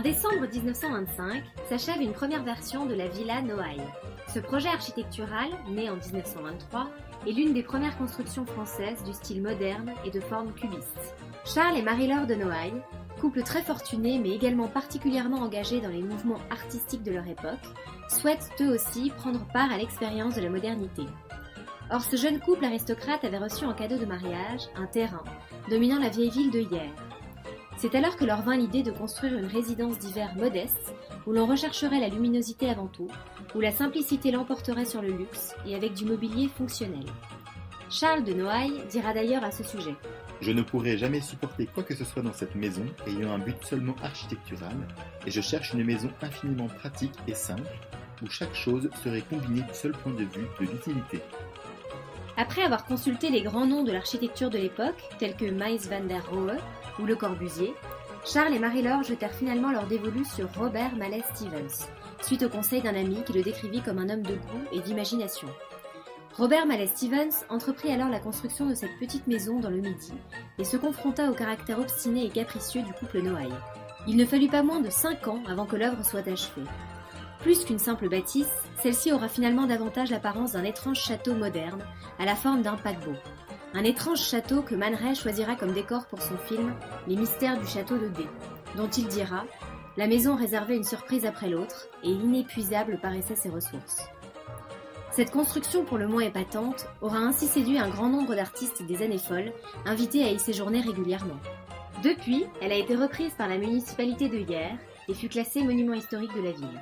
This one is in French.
décembre 1925, s'achève une première version de la Villa Noailles. Ce projet architectural, né en 1923, est l'une des premières constructions françaises du style moderne et de forme cubiste. Charles et Marie-Laure de Noailles, couple très fortuné mais également particulièrement engagé dans les mouvements artistiques de leur époque, souhaitent eux aussi prendre part à l'expérience de la modernité. Or, ce jeune couple aristocrate avait reçu en cadeau de mariage un terrain dominant la vieille ville de Hyères. C'est alors que leur vint l'idée de construire une résidence d'hiver modeste, où l'on rechercherait la luminosité avant tout, où la simplicité l'emporterait sur le luxe et avec du mobilier fonctionnel. Charles de Noailles dira d'ailleurs à ce sujet: Je ne pourrai jamais supporter quoi que ce soit dans cette maison ayant un but seulement architectural, et je cherche une maison infiniment pratique et simple, où chaque chose serait combinée du seul point de vue de l'utilité. Après avoir consulté les grands noms de l'architecture de l'époque, tels que Mies van der Rohe ou Le Corbusier, Charles et Marie-Laure jetèrent finalement leur dévolu sur Robert Mallet Stevens, suite au conseil d'un ami qui le décrivit comme un homme de goût et d'imagination. Robert Mallet Stevens entreprit alors la construction de cette petite maison dans le Midi et se confronta au caractère obstiné et capricieux du couple Noailles. Il ne fallut pas moins de 5 ans avant que l'œuvre soit achevée. Plus qu'une simple bâtisse, celle-ci aura finalement davantage l'apparence d'un étrange château moderne, à la forme d'un paquebot. Un étrange château que Man Ray choisira comme décor pour son film « Les mystères du château de D », dont il dira « La maison réservait une surprise après l'autre, et inépuisable paraissaient ses ressources ». Cette construction pour le moins épatante aura ainsi séduit un grand nombre d'artistes des années folles, invités à y séjourner régulièrement. Depuis, elle a été reprise par la municipalité de Hyères et fut classée monument historique de la ville.